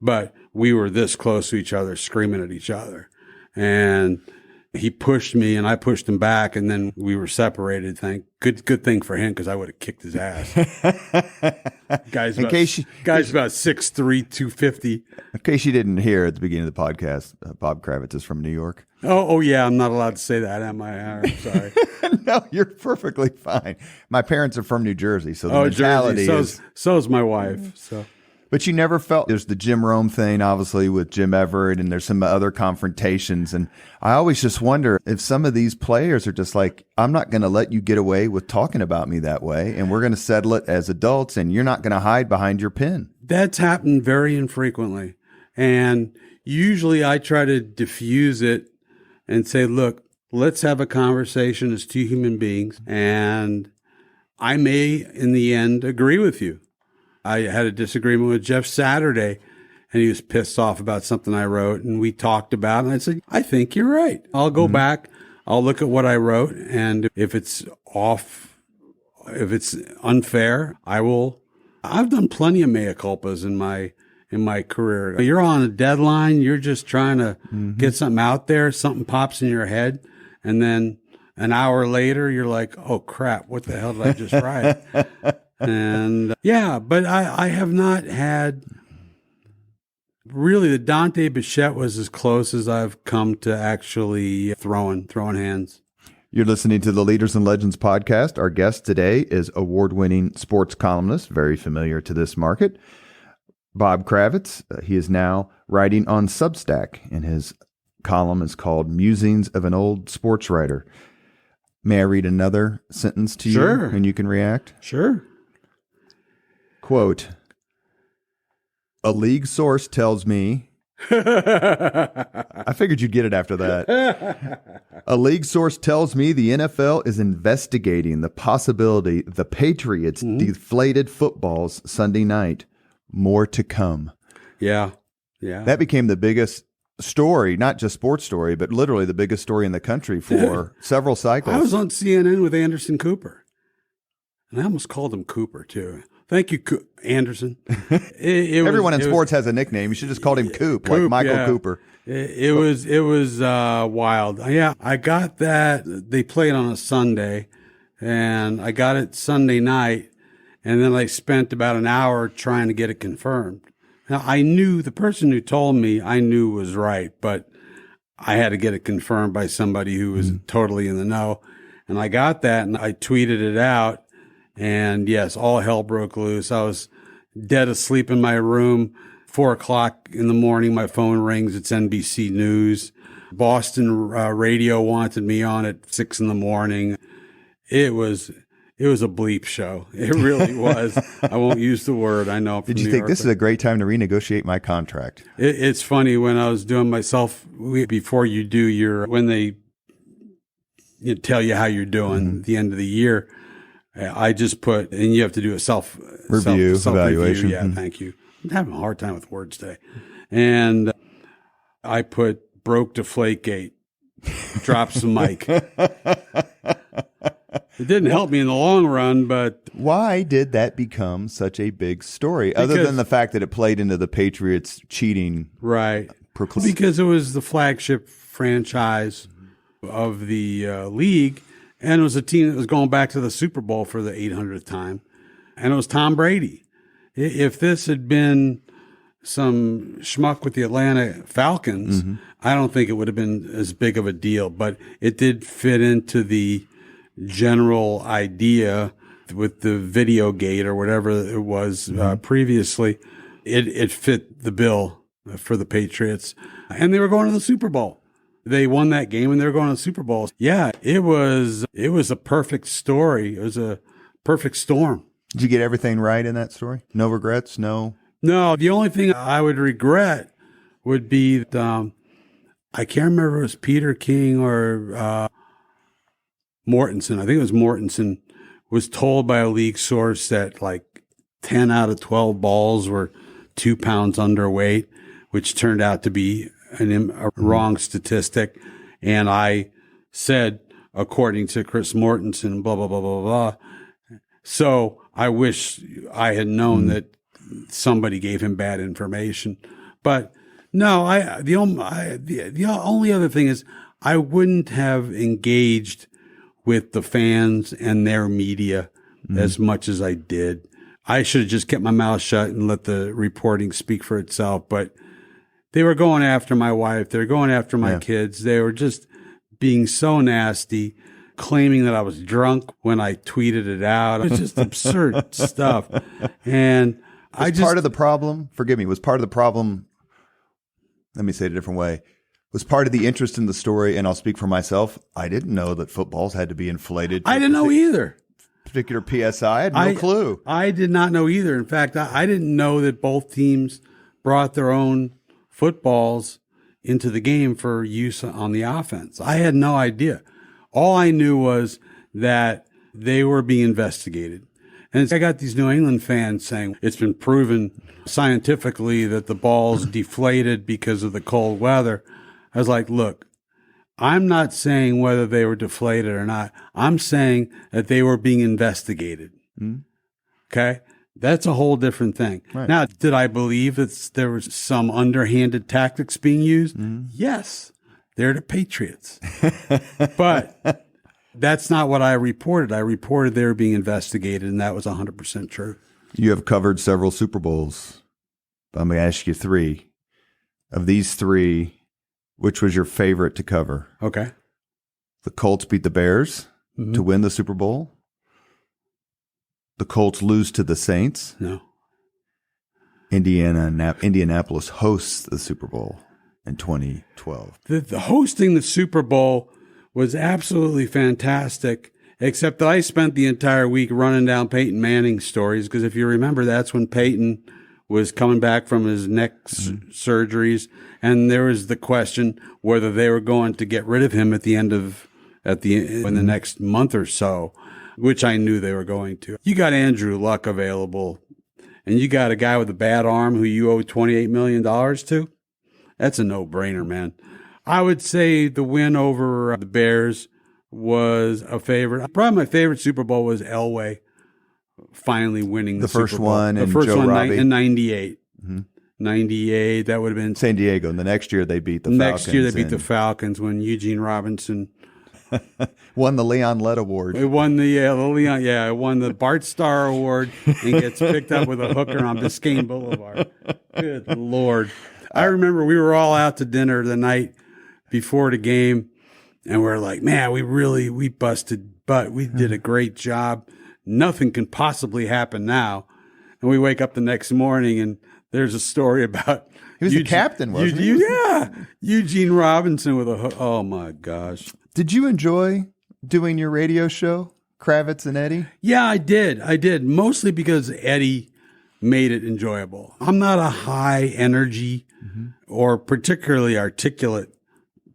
but we were this close to each other, screaming at each other. And he pushed me, and I pushed him back, and then we were separated. Good thing for him, because I would have kicked his ass. Guy's about 6'3", 250. In case you didn't hear at the beginning of the podcast, Bob Kravitz is from New York. Oh yeah, I'm not allowed to say that, am I? I'm sorry. No, you're perfectly fine. My parents are from New Jersey, so the mentality Jersey. So is my wife. So. But you never felt, there's the Jim Rome thing, obviously, with Jim Everett, and there's some other confrontations. And I always just wonder if some of these players are just like, I'm not going to let you get away with talking about me that way, and we're going to settle it as adults, and you're not going to hide behind your pen. That's happened very infrequently. And usually I try to diffuse it and say, look, let's have a conversation as two human beings, and I may, in the end, agree with you. I had a disagreement with Jeff Saturday, and he was pissed off about something I wrote, and we talked about it, and I said, I think you're right. I'll go back, I'll look at what I wrote, and if it's off, if it's unfair, I've done plenty of mea culpas in my career. You're on a deadline, you're just trying to get something out there, something pops in your head, and then an hour later, you're like, oh crap, what the hell did I just write? And but I have not had, really, the Dante Bichette was as close as I've come to actually throwing hands. You're listening to the Leaders and Legends podcast. Our guest today is award-winning sports columnist, very familiar to this market, Bob Kravitz. He is now writing on Substack, and his column is called Musings of an Old Sports Writer. May I read another sentence to you? Sure. And you can react? Sure. Quote, a league source tells me, I figured you'd get it after that. A league source tells me the NFL is investigating the possibility the Patriots deflated footballs Sunday night. More to come. Yeah. That became the biggest story, not just sports story, but literally the biggest story in the country for several cycles. I was on CNN with Anderson Cooper, and I almost called him Cooper too. Thank you, Anderson. Everyone in sports has a nickname. You should just call him Coop, like Michael Cooper. It was wild. Yeah, I got that. They played on a Sunday, and I got it Sunday night, and then I spent about an hour trying to get it confirmed. Now, I knew the person who told me I knew was right, but I had to get it confirmed by somebody who was totally in the know. And I got that, and I tweeted it out. And yes, all hell broke loose. I was dead asleep in my room. 4:00 in the morning, my phone rings. It's NBC News. Boston radio wanted me on at 6 in the morning. It was a bleep show. It really was. I won't use the word. I know. Did you think this is a great time to renegotiate my contract? It's funny when I was doing myself before you do when they tell you how you're doing at the end of the year. I just put, and you have to do a self-review, evaluation. Yeah, thank you. I'm having a hard time with words today. And I put broke Deflategate, drops the mic. It didn't help me in the long run, but... Why did that become such a big story, other than the fact that it played into the Patriots cheating? Right. Because it was the flagship franchise of the league. And it was a team that was going back to the Super Bowl for the 800th time. And it was Tom Brady. If this had been some schmuck with the Atlanta Falcons, I don't think it would have been as big of a deal. But it did fit into the general idea with the video gate or whatever it was previously. It fit the bill for the Patriots. And they were going to the Super Bowl. They won that game and they were going to the Super Bowl. Yeah, it was a perfect story. It was a perfect storm. Did you get everything right in that story? No regrets? No. No, the only thing I would regret would be that, I can't remember if it was Peter King or Mortensen. I think it was Mortensen was told by a league source that like 10 out of 12 balls were 2 pounds underweight, which turned out to be a wrong statistic. And I said, according to Chris Mortensen, blah, blah, blah, blah, blah. So I wish I had known that somebody gave him bad information. But no, the only other thing is I wouldn't have engaged with the fans and their media as much as I did. I should have just kept my mouth shut and let the reporting speak for itself. But they were going after my wife. They were going after my kids. They were just being so nasty, claiming that I was drunk when I tweeted it out. It was just absurd stuff. And part of the problem, forgive me, was part of the problem, let me say it a different way, was part of the interest in the story, and I'll speak for myself, I didn't know that footballs had to be inflated. I didn't know either. Particular PSI. I had no clue. I did not know either. In fact, I didn't know that both teams brought their own footballs into the game for use on the offense. I had no idea. All I knew was that they were being investigated. And I got these New England fans saying it's been proven scientifically that the balls deflated because of the cold weather. I was like, look, I'm not saying whether they were deflated or not. I'm saying that they were being investigated. Okay? That's a whole different thing. Right. Now, did I believe that there was some underhanded tactics being used? Yes. They're the Patriots. But that's not what I reported. I reported they were being investigated, and that was 100% true. You have covered several Super Bowls. I'm going to ask you 3. Of these 3, which was your favorite to cover? Okay. The Colts beat the Bears to win the Super Bowl. The Colts lose to the Saints. No. Indianapolis hosts the Super Bowl in 2012. The hosting the Super Bowl was absolutely fantastic, except that I spent the entire week running down Peyton Manning's stories, because if you remember, that's when Peyton was coming back from his neck surgeries, and there was the question whether they were going to get rid of him in the next month or so, which I knew they were going to. You got Andrew Luck available, and you got a guy with a bad arm who you owe $28 million to. That's a no-brainer, man. I would say the win over the Bears was a favorite. Probably my favorite Super Bowl was Elway finally winning the Super Bowl. The first one in 98. 98, that would have been San Diego. And the next year they beat the Falcons. Next year they beat the Falcons when Eugene Robinson won the Leon Lett Award. It won it won the Bart Starr Award and gets picked up with a hooker on Biscayne Boulevard. Good Lord. I remember we were all out to dinner the night before the game, and we're like, man, we busted butt. We did a great job. Nothing can possibly happen now. And we wake up the next morning, and there's a story about he was the captain, wasn't he? Yeah, Eugene Robinson with a hook. Oh my gosh! Did you enjoy doing your radio show, Kravitz and Eddie? Yeah, I did mostly because Eddie made it enjoyable. I'm not a high energy or particularly articulate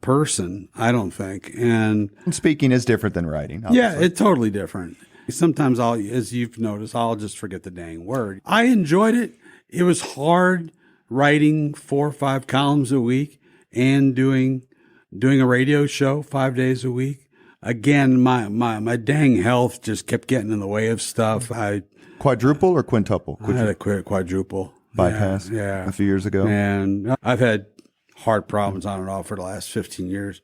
person, I don't think. And speaking is different than writing. Obviously. Yeah, it's totally different. Sometimes as you've noticed, I'll just forget the dang word. I enjoyed it. It was hard writing 4 or 5 columns a week and doing a radio show 5 days a week. Again, my dang health just kept getting in the way of stuff. Quadruple or quintuple? I had a quadruple bypass. Yeah, a few years ago. And I've had heart problems on and off for the last 15 years,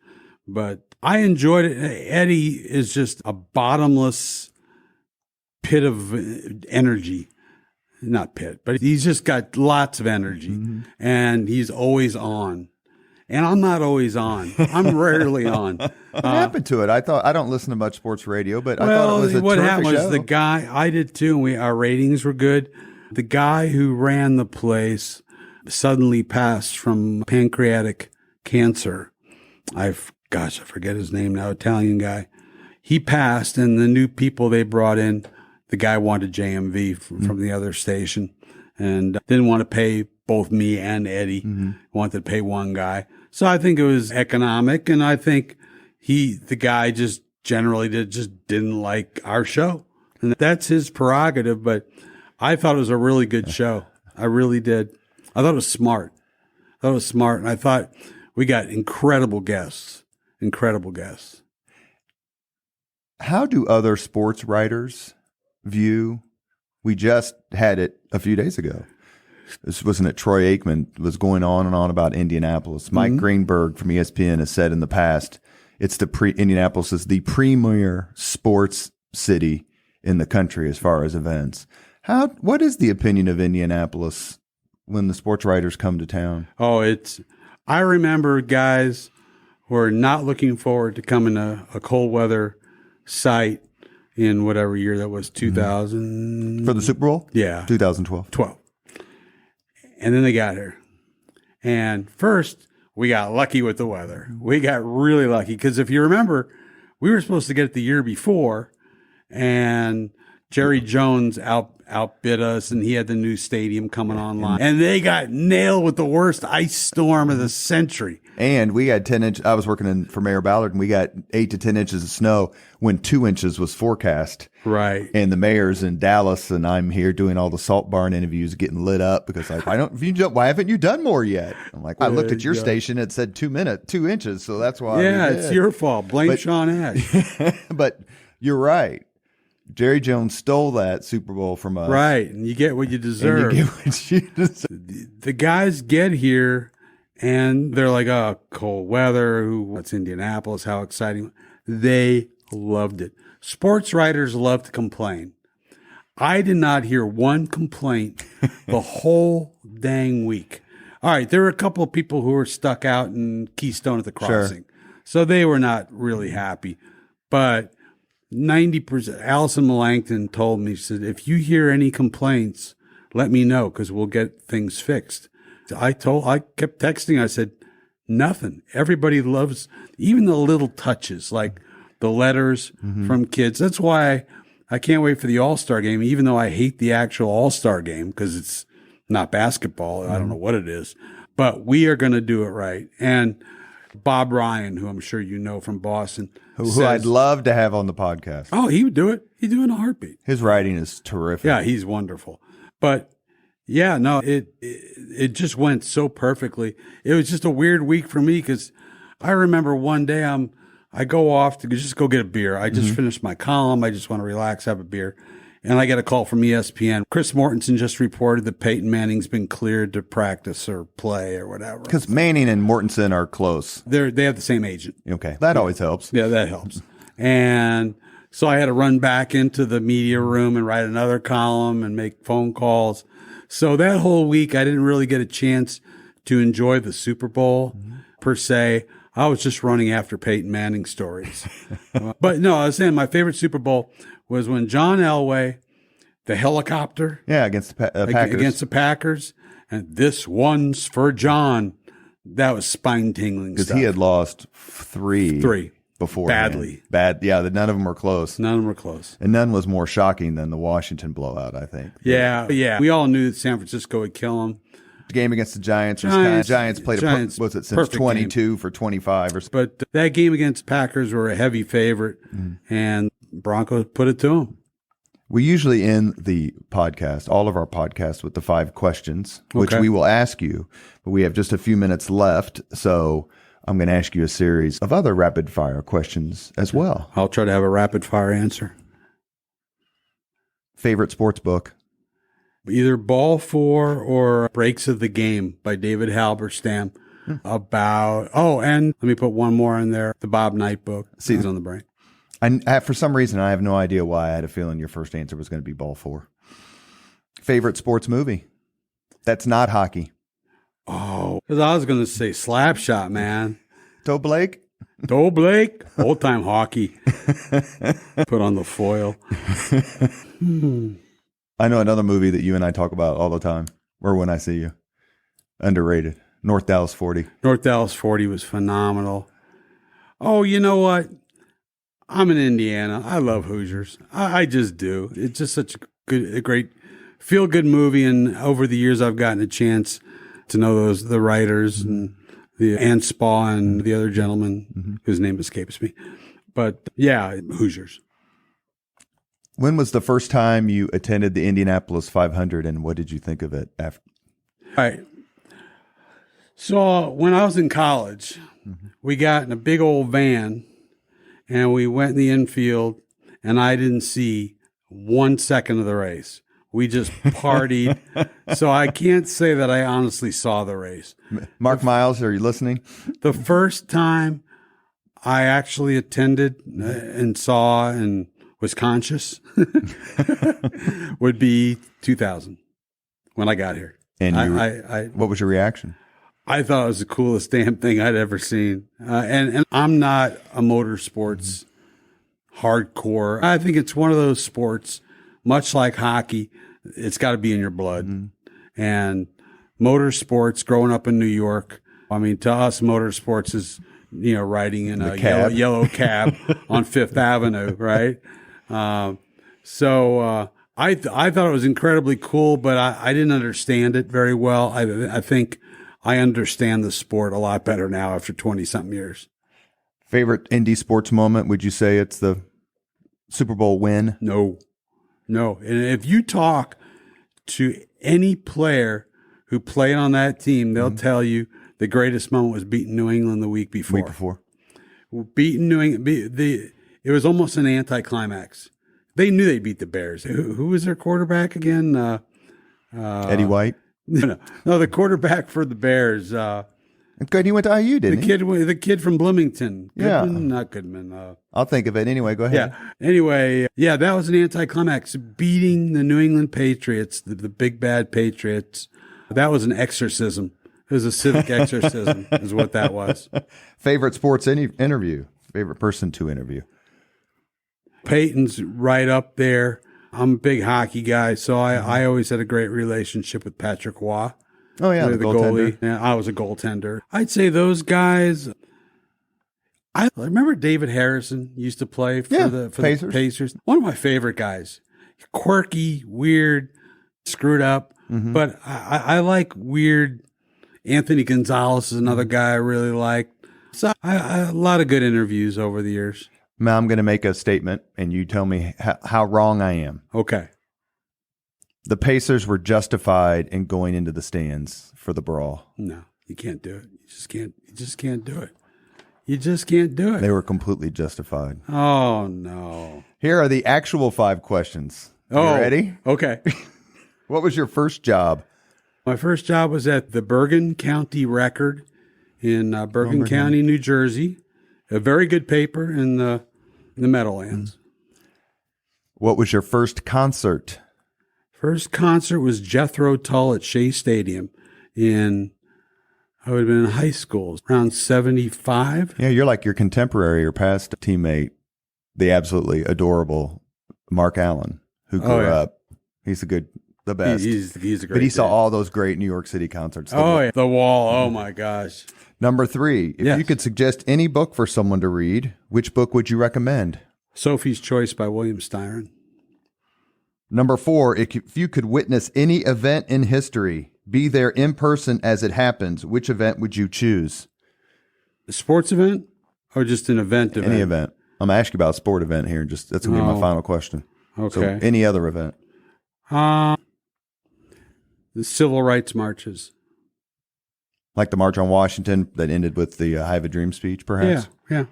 but I enjoyed it. Eddie is just a bottomless pit of energy. Not pit, but he's just got lots of energy, and he's always on. And I'm not always on. I'm rarely on. What happened to it? I don't listen to much sports radio, but I thought it was a what terrific happened was show. the guy, I did too, and our ratings were good. The guy who ran the place suddenly passed from pancreatic cancer. I forget his name now, Italian guy. He passed, and the new people they brought in, the guy wanted JMV from the other station and didn't want to pay both me and Eddie. Wanted to pay one guy. So I think it was economic, and I think the guy just generally didn't like our show. And that's his prerogative, but I thought it was a really good show. I really did. I thought it was smart. And I thought we got incredible guests. How do other sports writers view? We just had it a few days ago. This wasn't it. Troy Aikman was going on and on about Indianapolis. Mike Greenberg from ESPN has said in the past, Indianapolis is the premier sports city in the country as far as events. What is the opinion of Indianapolis when the sports writers come to town? I remember guys who are not looking forward to coming to a cold weather site in whatever year that was, 2000. For the Super Bowl? Yeah. 2012. And then they got here. And first, we got lucky with the weather. We got really lucky because if you remember, we were supposed to get it the year before, and Jerry Jones outbid us, and he had the new stadium coming online. And they got nailed with the worst ice storm of the century. And we had 10 inches. I was working for Mayor Ballard, and we got 8 to 10 inches of snow when 2 inches was forecast. Right. And the mayor's in Dallas, and I'm here doing all the Salt Barn interviews, getting lit up because why haven't you done more yet? I'm like, I looked at your station, it said 2 inches, so that's why. Yeah, it's your fault. Blame Sean Ash. But you're right. Jerry Jones stole that Super Bowl from us. Right, and you get what you deserve. The guys get here, and they're like, oh, cold weather, what's Indianapolis, how exciting. They loved it. Sports writers love to complain. I did not hear one complaint the whole dang week. All right, there were a couple of people who were stuck out in Keystone at the Crossing. Sure. So they were not really happy. But 90%, Allison Melanchthon told me, she said, if you hear any complaints, let me know because we'll get things fixed. I kept texting. I said, nothing. Everybody loves even the little touches, like the letters from kids. That's why I can't wait for the All-Star game, even though I hate the actual All-Star game because it's not basketball. I don't know what it is. But we are going to do it right. And Bob Ryan, who I'm sure you know from Boston, who I'd love to have on the podcast. Oh, he would do it. He'd do it in a heartbeat. His writing is terrific. Yeah, he's wonderful. But yeah, no, it just went so perfectly. It was just a weird week for me because I remember one day I go off to just go get a beer. I just finished my column. I just want to relax, have a beer. And I get a call from ESPN. Chris Mortensen just reported that Peyton Manning's been cleared to practice or play or whatever. Because Manning and Mortensen are close. They have the same agent. Okay. That always helps. Yeah, that helps. And so I had to run back into the media room and write another column and make phone calls. So that whole week, I didn't really get a chance to enjoy the Super Bowl per se. I was just running after Peyton Manning stories. But no, I was saying my favorite Super Bowl was when John Elway, the helicopter. Yeah, against the Packers. Against the Packers. And this one's for John. That was spine-tingling stuff. Because he had lost three before. Badly. Yeah, none of them were close. None of them were close. And none was more shocking than the Washington blowout, I think. Yeah. We all knew that San Francisco would kill him. The game against the Giants played since 22 game. For 25 or so. But that game against Packers were a heavy favorite, and Broncos put it to them. We usually end the podcast, all of our podcasts, with the 5 questions, which we will ask you. But we have just a few minutes left, so I'm going to ask you a series of other rapid-fire questions as well. I'll try to have a rapid-fire answer. Favorite sports book? Either Ball 4 or Breaks of the Game by David Halberstam about, and let me put one more in there, the Bob Knight book, Seeds on the Brain. For some reason, I have no idea why I had a feeling your first answer was going to be Ball 4. Favorite sports movie? That's not hockey. Oh, because I was going to say Slapshot, man. Toe Blake, old-time hockey. Put on the foil. I know another movie that you and I talk about all the time, or when I see you. Underrated. North Dallas 40. North Dallas 40 was phenomenal. Oh, you know what? I'm in Indiana. I love Hoosiers. I just do. It's just such a great feel-good movie. And over the years, I've gotten a chance to know the writers and the Ann Spa and the other gentleman whose name escapes me. But yeah, Hoosiers. When was the first time you attended the Indianapolis 500, and what did you think of it after? All right. So when I was in college, we got in a big old van, and we went in the infield, and I didn't see 1 second of the race. We just partied. So I can't say that I honestly saw the race. Mark Miles, are you listening? The first time I actually attended and saw and was conscious would be 2000 when I got here. And what was your reaction? I thought it was the coolest damn thing I'd ever seen. And I'm not a motorsports hardcore. I think it's one of those sports, much like hockey, it's got to be in your blood. And motorsports, growing up in New York, I mean, to us, motorsports is, riding in a yellow cab on Fifth Avenue, right? So I thought it was incredibly cool, but I didn't understand it very well. I think I understand the sport a lot better now after 20-something years. Favorite Indy sports moment? Would you say it's the Super Bowl win? No. And if you talk to any player who played on that team, they'll tell you the greatest moment was beating New England the week before. Beating New England, it was almost an anticlimax. They knew they'd beat the Bears. Who was their quarterback again? Eddie White? No, the quarterback for the Bears. Good, he went to IU, didn't he? The kid from Bloomington. Goodman, Yeah. Not Goodman. I'll think of it anyway. Go ahead. Yeah. Anyway, that was an anticlimax. Beating the New England Patriots, the big bad Patriots. That was an exorcism. It was a civic exorcism, is what that was. Favorite sports interview? Favorite person to interview? Peyton's right up there. I'm a big hockey guy, so I always had a great relationship with Patrick Roy. Oh, yeah, the goalie. Yeah, I was a goaltender. I'd say those guys. I remember David Harrison used to play for the Pacers. One of my favorite guys. Quirky, weird, screwed up. But I like weird. Anthony Gonzalez is another guy I really like. So a lot of good interviews over the years. Now I'm going to make a statement, and you tell me how wrong I am. Okay. The Pacers were justified in going into the stands for the brawl. No, you can't do it. You just can't do it. You just can't do it. They were completely justified. Oh, no. Here are the actual 5 questions. You ready? Okay. What was your first job? My first job was at the Bergen County Record in Bergen County, New Jersey. A very good paper in the Meadowlands. What was your first concert? First concert was Jethro Tull at Shea Stadium I would have been in high school, around 75. Yeah, you're like your contemporary or past teammate, the absolutely adorable Mark Allen, who grew up. He's the best. He's a great But he saw dude. all those great New York City concerts. Yeah. The Wall. Oh, my gosh. Number 3, if you could suggest any book for someone to read, which book would you recommend? Sophie's Choice by William Styron. Number 4, if you could witness any event in history, be there in person as it happens, which event would you choose? A sports event or just an event? Any event. I'm going to ask you about a sport event here. That's going to be my final question. Okay. So any other event? The civil rights marches. Like the March on Washington that ended with the I Have a Dream speech, perhaps? Yeah.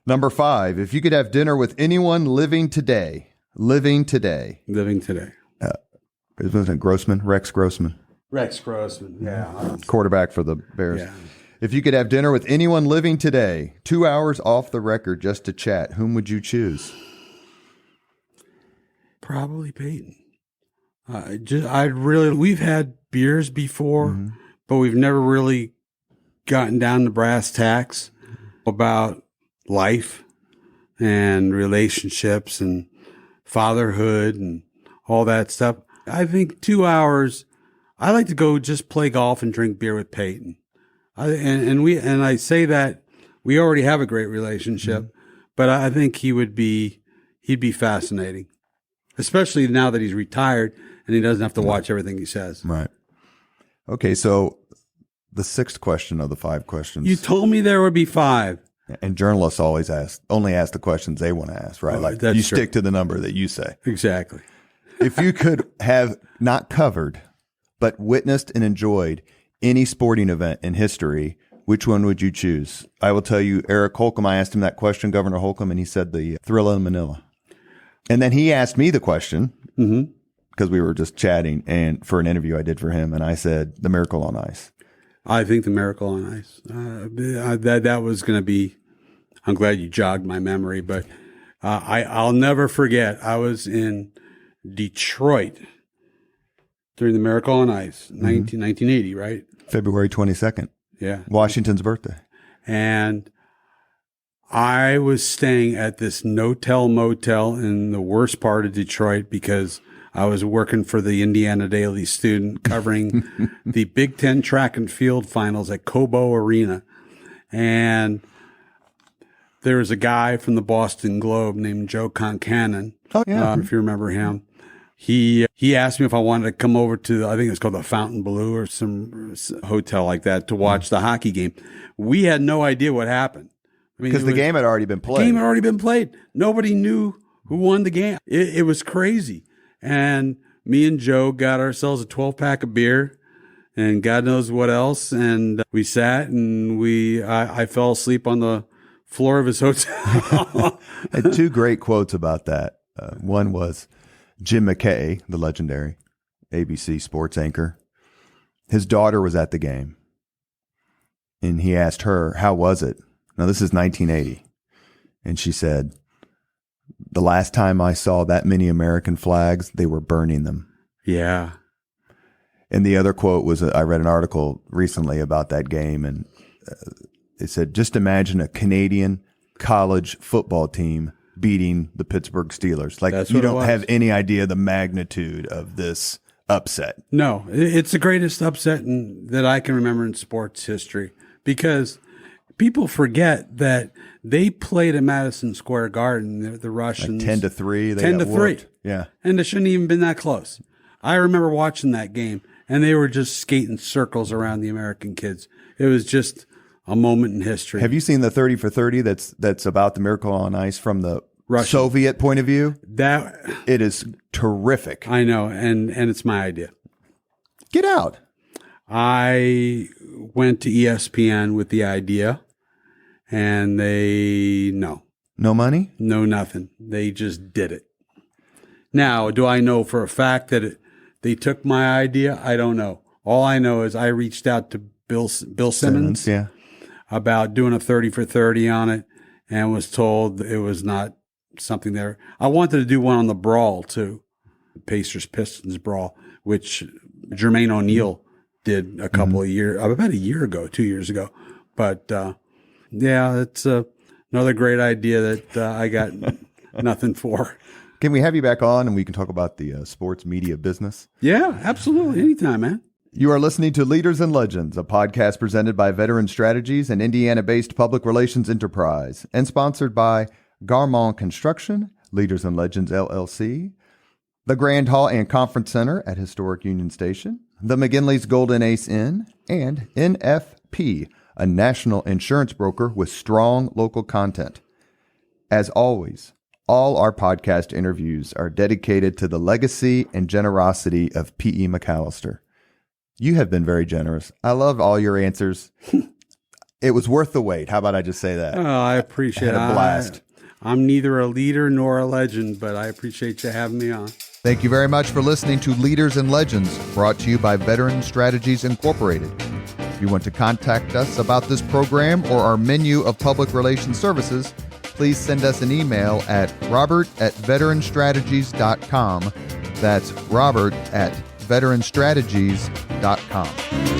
Number 5, if you could have dinner with anyone living today. Living today. Wasn't it Grossman? Rex Grossman. Yeah. Quarterback for the Bears. Yeah. If you could have dinner with anyone living today, 2 hours off the record just to chat, whom would you choose? Probably Peyton. We've had beers before, but we've never really gotten down to brass tacks about life and relationships and fatherhood and all that stuff. I think 2 hours, I like to go just play golf and drink beer with Peyton. I say that we already have a great relationship, but I think he'd be fascinating, especially now that he's retired and he doesn't have to watch everything he says. Right. Okay, so the 6th question of the 5 questions. You told me there would be 5. And journalists only ask the questions they want to ask, right? Like you stick to the number that you say. Exactly. If you could have not covered, but witnessed and enjoyed any sporting event in history, which one would you choose? I will tell you, Eric Holcomb, I asked him that question, Governor Holcomb, and he said the Thrilla in Manila. And then he asked me the question because we were just chatting and for an interview I did for him. And I said, the Miracle on Ice. I think the Miracle on Ice. That was going to be, I'm glad you jogged my memory, but I'll never forget. I was in Detroit during the Miracle on Ice, 1980, right? February 22nd. Yeah. Washington's birthday. And I was staying at this no-tell motel in the worst part of Detroit because I was working for the Indiana Daily Student covering the Big Ten track and field finals at Cobo Arena. And there was a guy from the Boston Globe named Joe Concannon. Oh, yeah. If you remember him. He asked me if I wanted to come over to, I think it's called the Fontainebleau or some hotel like that to watch the hockey game. We had no idea what happened. Because the game had already been played. The game had already been played. Nobody knew who won the game. It was crazy. And me and Joe got ourselves a 12-pack of beer and God knows what else. And we sat and I fell asleep on the floor of his hotel. I had 2 great quotes about that. One was Jim McKay, the legendary ABC sports anchor. His daughter was at the game. And he asked her, how was it? Now, this is 1980. And she said, the last time I saw that many American flags, they were burning them. Yeah. And the other quote was, I read an article recently about that game, and it said, just imagine a Canadian college football team beating the Pittsburgh Steelers. Like, you don't have any idea the magnitude of this upset. No, it's the greatest upset that I can remember in sports history because people forget that they played at Madison Square Garden, the Russians. Like 10-3. 10-3. Yeah. And it shouldn't even been that close. I remember watching that game, and they were just skating circles around the American kids. It was just a moment in history. Have you seen the 30 for 30 that's about the Miracle on Ice from the Soviet point of view? It is terrific. I know, and it's my idea. Get out. I went to ESPN with the idea, and no money, no nothing. They just did it. Now, do I know for a fact that they took my idea? I don't know. All I know is I reached out to Bill Simmons about doing a 30 for 30 on it, and was told it was not something there. I wanted to do one on the brawl too, the Pacers Pistons brawl, which Jermaine O'Neal did a couple of years, about a year ago, 2 years ago. But yeah, it's another great idea that I got nothing for. Can we have you back on and we can talk about the sports media business? Yeah, absolutely. Anytime, man. You are listening to Leaders and Legends, a podcast presented by Veteran Strategies, an Indiana-based public relations enterprise, and sponsored by Garmon Construction, Leaders and Legends LLC, the Grand Hall and Conference Center at Historic Union Station, the McGinley's Golden Ace Inn, and NFP, a national insurance broker with strong local content. As always, all our podcast interviews are dedicated to the legacy and generosity of P.E. McAllister. You have been very generous. I love all your answers. It was worth the wait. How about I just say that? Oh, I appreciate it. I had a blast. I'm neither a leader nor a legend, but I appreciate you having me on. Thank you very much for listening to Leaders and Legends, brought to you by Veteran Strategies Incorporated. If you want to contact us about this program or our menu of public relations services, please send us an email at robert@veteranstrategies.com. That's robert@veteranstrategies.com.